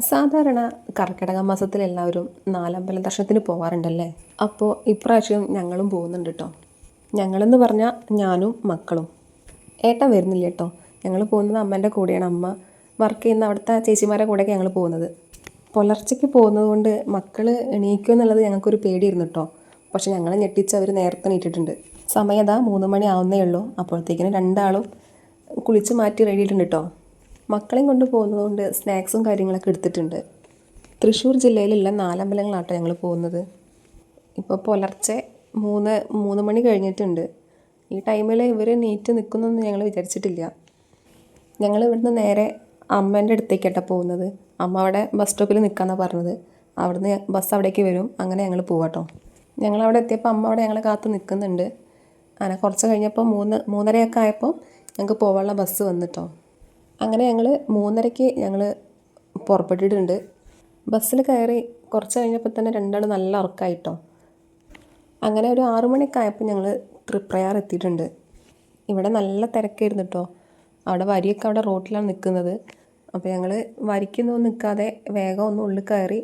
സാധാരണ കർക്കിടക മാസത്തിൽ എല്ലാവരും നാലമ്പലം ദർശനത്തിന് പോകാറുണ്ടല്ലേ. അപ്പോൾ ഇപ്രാവശ്യം ഞങ്ങളും പോകുന്നുണ്ട് കേട്ടോ. ഞങ്ങളെന്ന് പറഞ്ഞാൽ ഞാനും മക്കളും. ഏട്ടൻ വരുന്നില്ല കേട്ടോ. ഞങ്ങൾ പോകുന്നത് അമ്മേൻ്റെ കൂടെയാണ്. അമ്മ വർക്ക് ചെയ്യുന്ന അവിടുത്തെ ചേച്ചിമാരുടെ കൂടെയൊക്കെ ഞങ്ങൾ പോകുന്നത്. പുലർച്ചയ്ക്ക് പോകുന്നത് കൊണ്ട് മക്കൾ എണീക്കുക എന്നുള്ളത് ഞങ്ങൾക്കൊരു പേടിയായിരുന്നു കേട്ടോ. പക്ഷെ ഞങ്ങളെ ഞെട്ടിച്ച് അവർ നേരത്തെ എണീറ്റിട്ടുണ്ട്. സമയം 3 മണി ആവുന്നേ ഉള്ളൂ. അപ്പോഴത്തേക്കിനും രണ്ടാളും കുളിച്ച് മാറ്റി റെഡിയിട്ടുണ്ട് കേട്ടോ. മക്കളെയും കൊണ്ട് പോകുന്നതുകൊണ്ട് സ്നാക്സും കാര്യങ്ങളൊക്കെ എടുത്തിട്ടുണ്ട്. തൃശ്ശൂർ ജില്ലയിലുള്ള നാലമ്പലങ്ങളാട്ടോ ഞങ്ങൾ പോകുന്നത്. ഇപ്പോൾ പുലർച്ചെ 3 മണി കഴിഞ്ഞിട്ടുണ്ട്. ഈ ടൈമിൽ ഇവർ നീറ്റ് നിൽക്കുന്നൊന്നും ഞങ്ങൾ വിചാരിച്ചിട്ടില്ല. ഞങ്ങൾ ഇവിടുന്ന് നേരെ അമ്മേൻ്റെ അടുത്തേക്കാട്ടോ പോകുന്നത്. അമ്മ അവിടെ ബസ് സ്റ്റോപ്പിൽ നിൽക്കാമെന്നാണ് പറഞ്ഞത്. അവിടുന്ന് ബസ് അവിടേക്ക് വരും. അങ്ങനെ ഞങ്ങൾ പോവാട്ടോ. ഞങ്ങളവിടെ എത്തിയപ്പോൾ അമ്മ അവിടെ ഞങ്ങളെ കാത്ത് നിൽക്കുന്നുണ്ട്. അങ്ങനെ കുറച്ച് കഴിഞ്ഞപ്പോൾ 3:30 ആയപ്പോൾ ഞങ്ങൾക്ക് പോകാനുള്ള ബസ് വന്നിട്ടോ. അങ്ങനെ ഞങ്ങൾ 3:30 ഞങ്ങൾ പുറപ്പെട്ടിട്ടുണ്ട്. ബസ്സിൽ കയറി കുറച്ച് കഴിഞ്ഞപ്പോൾ തന്നെ രണ്ടാളും നല്ല ഉറക്കമായിട്ടോ. അങ്ങനെ ഒരു 6 മണിയൊക്കെ ആയപ്പോൾ ഞങ്ങൾ തൃപ്രയാർ എത്തിയിട്ടുണ്ട്. ഇവിടെ നല്ല തിരക്കായിരുന്നു കേട്ടോ. അവിടെ വരിയൊക്കെ അവിടെ റോട്ടിലാണ് നിൽക്കുന്നത്. അപ്പോൾ ഞങ്ങൾ വരിക്കൊന്നും നിൽക്കാതെ വേഗം ഒന്ന് ഉള്ളിൽ കയറി.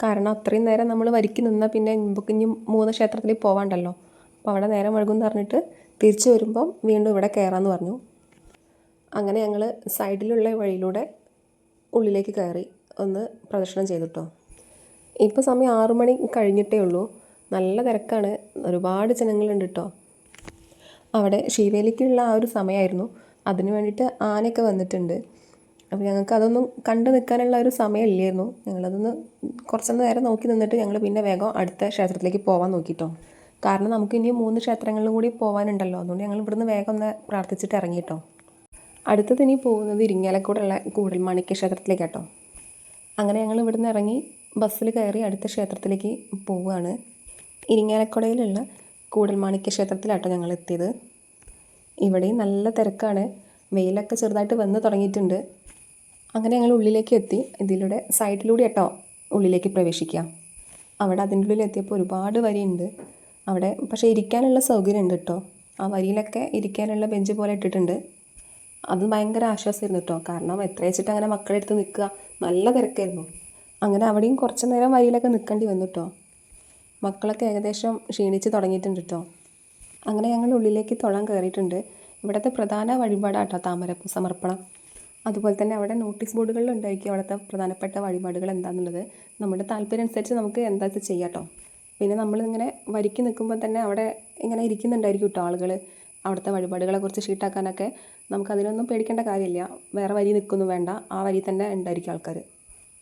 കാരണം അത്രയും നേരം നമ്മൾ വരിക്ക് നിന്നാൽ പിന്നെ നമുക്ക് ഇനി 3 ക്ഷേത്രത്തിൽ പോകാണ്ടല്ലോ. അപ്പോൾ അവിടെ നേരം വഴുകുമെന്ന് പറഞ്ഞിട്ട് തിരിച്ചു വരുമ്പം വീണ്ടും ഇവിടെ കയറാമെന്ന് പറഞ്ഞു. അങ്ങനെ ഞങ്ങൾ സൈഡിലുള്ള വഴിയിലൂടെ ഉള്ളിലേക്ക് കയറി ഒന്ന് പ്രദക്ഷിണം ചെയ്തിട്ടോ. ഇപ്പോൾ സമയം 6 മണി കഴിഞ്ഞിട്ടേ ഉള്ളൂ. നല്ല തിരക്കാണ്. ഒരുപാട് ജനങ്ങളുണ്ട് കേട്ടോ. അവിടെ ശിവേലിക്കുള്ള ആ ഒരു സമയമായിരുന്നു. അതിന് വേണ്ടിയിട്ട് ആനയൊക്കെ വന്നിട്ടുണ്ട്. അപ്പോൾ ഞങ്ങൾക്ക് അതൊന്നും കണ്ടു നിൽക്കാനുള്ള ഒരു സമയമില്ലായിരുന്നു. ഞങ്ങളതൊന്ന് കുറച്ചൊന്ന് നേരം നോക്കി നിന്നിട്ട് ഞങ്ങൾ പിന്നെ വേഗം അടുത്ത ക്ഷേത്രത്തിലേക്ക് പോകാൻ നോക്കിട്ടോ. കാരണം നമുക്ക് ഇനി 3 ക്ഷേത്രങ്ങളിലും കൂടി പോകാനുണ്ടല്ലോ. അതുകൊണ്ട് ഞങ്ങൾ ഇവിടുന്ന് വേഗം ഒന്ന് പ്രാർത്ഥിച്ചിട്ട് ഇറങ്ങിയിട്ടോ. അടുത്തത് ഇനി പോകുന്നത് ഇരിങ്ങാലക്കുടയുള്ള കൂടൽമാണിക്യ ക്ഷേത്രത്തിലേക്കാട്ടോ. അങ്ങനെ ഞങ്ങൾ ഇവിടുന്ന് ഇറങ്ങി ബസ്സിൽ കയറി അടുത്ത ക്ഷേത്രത്തിലേക്ക് പോവുകയാണ്. ഇരിങ്ങാലക്കുടയിലുള്ള കൂടൽമാണിക്യ ക്ഷേത്രത്തിലാട്ടോ ഞങ്ങൾ എത്തിയത്. ഇവിടെയും നല്ല തിരക്കാണ്. വെയിലൊക്കെ ചെറുതായിട്ട് വന്ന് തുടങ്ങിയിട്ടുണ്ട്. അങ്ങനെ ഞങ്ങൾ ഉള്ളിലേക്ക് എത്തി. ഇതിലൂടെ സൈഡിലൂടെ കേട്ടോ ഉള്ളിലേക്ക് പ്രവേശിക്കാം. അവിടെ അതിൻ്റെ ഉള്ളിൽ എത്തിയപ്പോൾ ഒരുപാട് വരിയുണ്ട്. അവിടെ പക്ഷേ ഇരിക്കാനുള്ള സൗകര്യം ഉണ്ട് കേട്ടോ. ആ വരിയിലൊക്കെ ഇരിക്കാനുള്ള ബെഞ്ച് പോലെ ഇട്ടിട്ടുണ്ട്. അത് ഭയങ്കര ആശ്വാസമായിരുന്നു കേട്ടോ. കാരണം എത്ര വെച്ചിട്ട് അങ്ങനെ മക്കളെ അടുത്ത് നിൽക്കുക. നല്ല തിരക്കായിരുന്നു. അങ്ങനെ അവിടെയും കുറച്ച് നേരം വരിയിലൊക്കെ നിൽക്കേണ്ടി വന്നു കേട്ടോ. മക്കളൊക്കെ ഏകദേശം ക്ഷീണിച്ച് തുടങ്ങിയിട്ടുണ്ട് കേട്ടോ. അങ്ങനെ ഞങ്ങൾ ഉള്ളിലേക്ക് തൊഴാൻ കയറിയിട്ടുണ്ട്. ഇവിടുത്തെ പ്രധാന വഴിപാടാട്ടോ താമരപ്പൂ സമർപ്പണം. അതുപോലെ തന്നെ അവിടെ നോട്ടീസ് ബോർഡുകളിലുണ്ടായിരിക്കും അവിടുത്തെ പ്രധാനപ്പെട്ട വഴിപാടുകൾ എന്താണെന്നുള്ളത്. നമ്മുടെ താല്പര്യം അനുസരിച്ച് നമുക്ക് എന്താ ചെയ്യാം കേട്ടോ. പിന്നെ നമ്മളിങ്ങനെ വരിക്ക് നിൽക്കുമ്പോൾ തന്നെ അവിടെ ഇങ്ങനെ ഇരിക്കുന്നുണ്ടായിരിക്കും കേട്ടോ ആളുകൾ. അവിടുത്തെ വഴിപാടുകളെക്കുറിച്ച് ഷീട്ടാക്കാനൊക്കെ നമുക്കതിനൊന്നും പേടിക്കേണ്ട കാര്യമില്ല. വേറെ വരി നിൽക്കൊന്നും വേണ്ട. ആ വരി തന്നെ ഉണ്ടായിരിക്കും ആൾക്കാർ.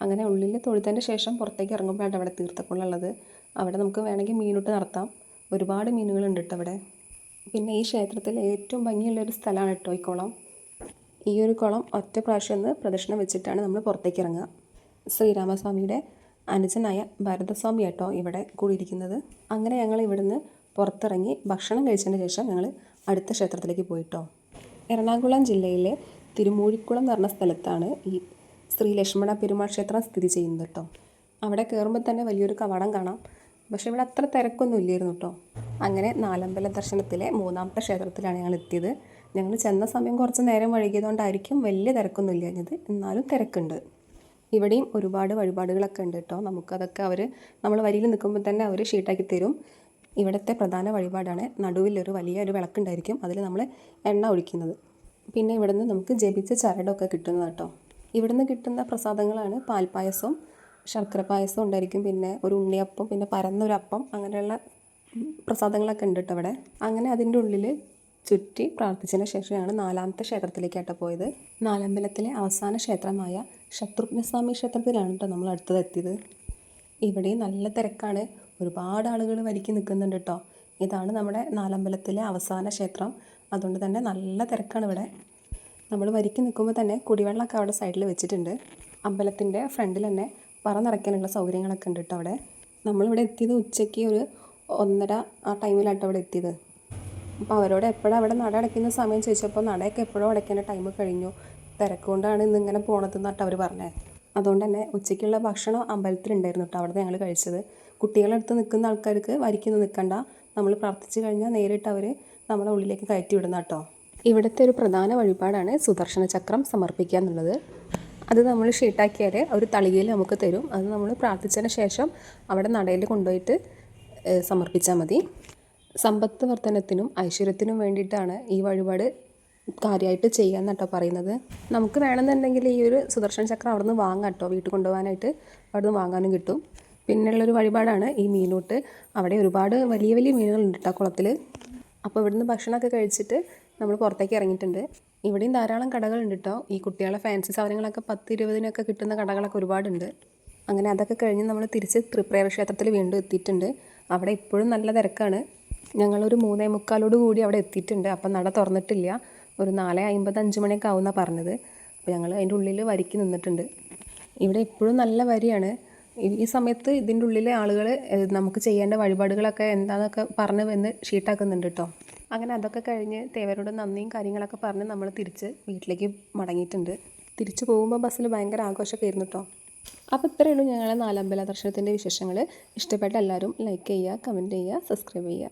അങ്ങനെ ഉള്ളിൽ തൊഴുത്തതിൻ്റെ ശേഷം പുറത്തേക്ക് ഇറങ്ങുമ്പോഴാണ് അവിടെ തീർത്ഥക്കുളമുള്ളത്. അവിടെ നമുക്ക് വേണമെങ്കിൽ മീനിട്ട് നടത്താം. ഒരുപാട് മീനുകളുണ്ട് കേട്ടോ അവിടെ. പിന്നെ ഈ ക്ഷേത്രത്തിൽ ഏറ്റവും ഭംഗിയുള്ളൊരു സ്ഥലമാണ് കേട്ടോ ഈ കുളം. ഈ ഒരു കുളം ഒറ്റ പ്രാവശ്യം ഒന്ന് പ്രദക്ഷിണം വെച്ചിട്ടാണ് നമ്മൾ പുറത്തേക്ക് ഇറങ്ങുക. ശ്രീരാമസ്വാമിയുടെ അനുജനായ ഭരതസ്വാമി കേട്ടോ ഇവിടെ കൂടിയിരിക്കുന്നത്. അങ്ങനെ ഞങ്ങൾ ഇവിടുന്ന് പുറത്തിറങ്ങി ഭക്ഷണം കഴിച്ചതിന് ശേഷം ഞങ്ങൾ അടുത്ത ക്ഷേത്രത്തിലേക്ക് പോയിട്ടോ. എറണാകുളം ജില്ലയിലെ തിരുമൂഴിക്കുളം എന്ന് പറഞ്ഞ സ്ഥലത്താണ് ഈ ശ്രീ ലക്ഷ്മണ പെരുമാൾ ക്ഷേത്രം സ്ഥിതി ചെയ്യുന്നത് കേട്ടോ. അവിടെ കയറുമ്പോൾ തന്നെ വലിയൊരു കവാടം കാണാം. പക്ഷേ ഇവിടെ അത്ര തിരക്കൊന്നും ഇല്ലായിരുന്നു കേട്ടോ. അങ്ങനെ നാലമ്പല ദർശനത്തിലെ 3ാമത്തെ ക്ഷേത്രത്തിലാണ് ഞങ്ങൾ എത്തിയത്. ഞങ്ങൾ ചെന്ന സമയം കുറച്ച് നേരം വൈകിയതുകൊണ്ടായിരിക്കും വലിയ തിരക്കൊന്നും ഇല്ലാഞ്ഞത്. എന്നാലും തിരക്കുണ്ട്. ഇവിടെയും ഒരുപാട് വഴിപാടുകളൊക്കെ ഉണ്ട് കേട്ടോ. നമുക്കതൊക്കെ നമ്മൾ വരിയിൽ നിൽക്കുമ്പോൾ തന്നെ അവർ ഷീട്ടാക്കി തരും. ഇവിടുത്തെ പ്രധാന വഴിപാടാണ് നടുവിലൊരു വലിയൊരു വിളക്കുണ്ടായിരിക്കും. അതിൽ നമ്മൾ എണ്ണ ഒഴിക്കുന്നത്. പിന്നെ ഇവിടുന്ന് നമുക്ക് ജപിച്ച ചരടൊക്കെ കിട്ടുന്നത് കേട്ടോ. ഇവിടുന്ന് കിട്ടുന്ന പ്രസാദങ്ങളാണ് പാൽപ്പായസവും ശർക്കര പായസവും ഉണ്ടായിരിക്കും. പിന്നെ ഒരു ഉണ്ണിയപ്പം, പിന്നെ പരന്നൊരപ്പം, അങ്ങനെയുള്ള പ്രസാദങ്ങളൊക്കെ ഉണ്ട് കേട്ടോ അവിടെ. അങ്ങനെ അതിൻ്റെ ഉള്ളിൽ ചുറ്റി പ്രാർത്ഥിച്ചതിന് ശേഷമാണ് 4ാമത്തെ ക്ഷേത്രത്തിലേക്കാട്ടോ പോയത്. നാലമ്പലത്തിലെ അവസാന ക്ഷേത്രമായ ശത്രുഘ്നസ്വാമി ക്ഷേത്രത്തിലാണ് കേട്ടോ നമ്മൾ അടുത്തത് എത്തിയത്. ഇവിടെയും നല്ല തിരക്കാണ്. ഒരുപാട് ആളുകൾ വരിക്ക് നിൽക്കുന്നുണ്ട് കേട്ടോ. ഇതാണ് നമ്മുടെ നാലമ്പലത്തിലെ അവസാന ക്ഷേത്രം. അതുകൊണ്ട് തന്നെ നല്ല തിരക്കാണ് ഇവിടെ. നമ്മൾ വരിക്ക് നിൽക്കുമ്പോൾ തന്നെ കുടിവെള്ളമൊക്കെ അവിടെ സൈഡിൽ വെച്ചിട്ടുണ്ട്. അമ്പലത്തിൻ്റെ ഫ്രണ്ടിൽ തന്നെ പറ നിറയ്ക്കാനുള്ള സൗകര്യങ്ങളൊക്കെ ഉണ്ട് കേട്ടോ അവിടെ. നമ്മളിവിടെ എത്തിയത് ഉച്ചയ്ക്ക് ഒരു 1:30 ആ ടൈമിലാട്ടോ അവിടെ എത്തിയത്. അപ്പോൾ അവരോട് എപ്പോഴാണ് അവിടെ നട അടയ്ക്കുന്ന സമയം ചോദിച്ചപ്പോൾ നടയൊക്കെ എപ്പോഴും അടയ്ക്കേണ്ട ടൈം കഴിഞ്ഞു, തിരക്കുകൊണ്ടാണ് ഇന്നിങ്ങനെ പോണതെന്നാട്ടോ അവർ പറഞ്ഞത്. അതുകൊണ്ട് തന്നെ ഉച്ചയ്ക്കുള്ള ഭക്ഷണം അമ്പലത്തിലുണ്ടായിരുന്നു കേട്ടോ. അവിടെ ഞങ്ങൾ കഴിച്ചത്. കുട്ടികളടുത്ത് നിൽക്കുന്ന ആൾക്കാർക്ക് വരിക്കൊന്നും നിൽക്കണ്ട. നമ്മൾ പ്രാർത്ഥിച്ചു കഴിഞ്ഞാൽ നേരിട്ട് അവർ നമ്മളെ ഉള്ളിലേക്ക് കയറ്റി വിടുന്ന കേട്ടോ. ഇവിടുത്തെ ഒരു പ്രധാന വഴിപാടാണ് സുദർശന ചക്രം സമർപ്പിക്കുക എന്നുള്ളത്. അത് നമ്മൾ ഷീട്ടാക്കിയാൽ ഒരു തളികയിൽ നമുക്ക് തരും. അത് നമ്മൾ പ്രാർത്ഥിച്ചതിന് ശേഷം അവിടെ നടയിൽ കൊണ്ടുപോയിട്ട് സമർപ്പിച്ചാൽ മതി. സമ്പത്ത് വർധനത്തിനും ഐശ്വര്യത്തിനും വേണ്ടിയിട്ടാണ് ഈ വഴിപാട് കാര്യമായിട്ട് ചെയ്യാൻ കേട്ടോ പറയുന്നത്. നമുക്ക് വേണമെന്നുണ്ടെങ്കിൽ ഈ ഒരു സുദർശന ചക്രം അവിടെ നിന്ന് വാങ്ങാം കേട്ടോ, വീട്ടിൽ കൊണ്ടുപോകാനായിട്ട് അവിടെ നിന്ന് വാങ്ങാനും കിട്ടും. പിന്നെയുള്ളൊരു വഴിപാടാണ് ഈ മീനൂട്ട്. അവിടെ ഒരുപാട് വലിയ വലിയ മീനുകളുണ്ട് കേട്ടോ കുളത്തിൽ. അപ്പോൾ ഇവിടുന്ന് ഭക്ഷണമൊക്കെ കഴിച്ചിട്ട് നമ്മൾ പുറത്തേക്ക് ഇറങ്ങിയിട്ടുണ്ട്. ഇവിടെയും ധാരാളം കടകളുണ്ട് കേട്ടോ. ഈ കുട്ടികളെ ഫാൻസി സാധനങ്ങളൊക്കെ 10-20 കിട്ടുന്ന കടകളൊക്കെ ഒരുപാടുണ്ട്. അങ്ങനെ അതൊക്കെ കഴിഞ്ഞ് നമ്മൾ തിരിച്ച് തൃപ്രയാർ ക്ഷേത്രത്തിൽ വീണ്ടും എത്തിയിട്ടുണ്ട്. അവിടെ ഇപ്പോഴും നല്ല തിരക്കാണ്. ഞങ്ങളൊരു 3:45 കൂടി അവിടെ എത്തിയിട്ടുണ്ട്. അപ്പം നട തുറന്നിട്ടില്ല. ഒരു 4:50 5 മണിയൊക്കെ ആവുമെന്നാണ് പറഞ്ഞത്. അപ്പോൾ ഞങ്ങൾ അതിൻ്റെ ഉള്ളിൽ വരിക്ക് നിന്നിട്ടുണ്ട്. ഇവിടെ ഇപ്പോഴും നല്ല വരിയാണ്. ഈ സമയത്ത് ഇതിൻ്റെ ഉള്ളിലെ ആളുകൾ നമുക്ക് ചെയ്യേണ്ട വഴിപാടുകളൊക്കെ എന്താണെന്നൊക്കെ പറഞ്ഞ് വന്ന് ഷീട്ടാക്കുന്നുണ്ട് കേട്ടോ. അങ്ങനെ അതൊക്കെ കഴിഞ്ഞ് തേവരോട് നന്ദിയും കാര്യങ്ങളൊക്കെ പറഞ്ഞ് നമ്മൾ തിരിച്ച് വീട്ടിലേക്ക് മടങ്ങിയിട്ടുണ്ട്. തിരിച്ചു പോകുമ്പോൾ ബസ്സിൽ ഭയങ്കര ആഘോഷമൊക്കെ ആയിരുന്നു കേട്ടോ. അപ്പോൾ ഇത്രയേ ഉള്ളൂ ഞങ്ങളെ നാലമ്പല ദർശനത്തിൻ്റെ വിശേഷങ്ങൾ. ഇഷ്ടപ്പെട്ട എല്ലാവരും ലൈക്ക് ചെയ്യുക, കമൻറ്റ് ചെയ്യുക, സബ്സ്ക്രൈബ് ചെയ്യുക.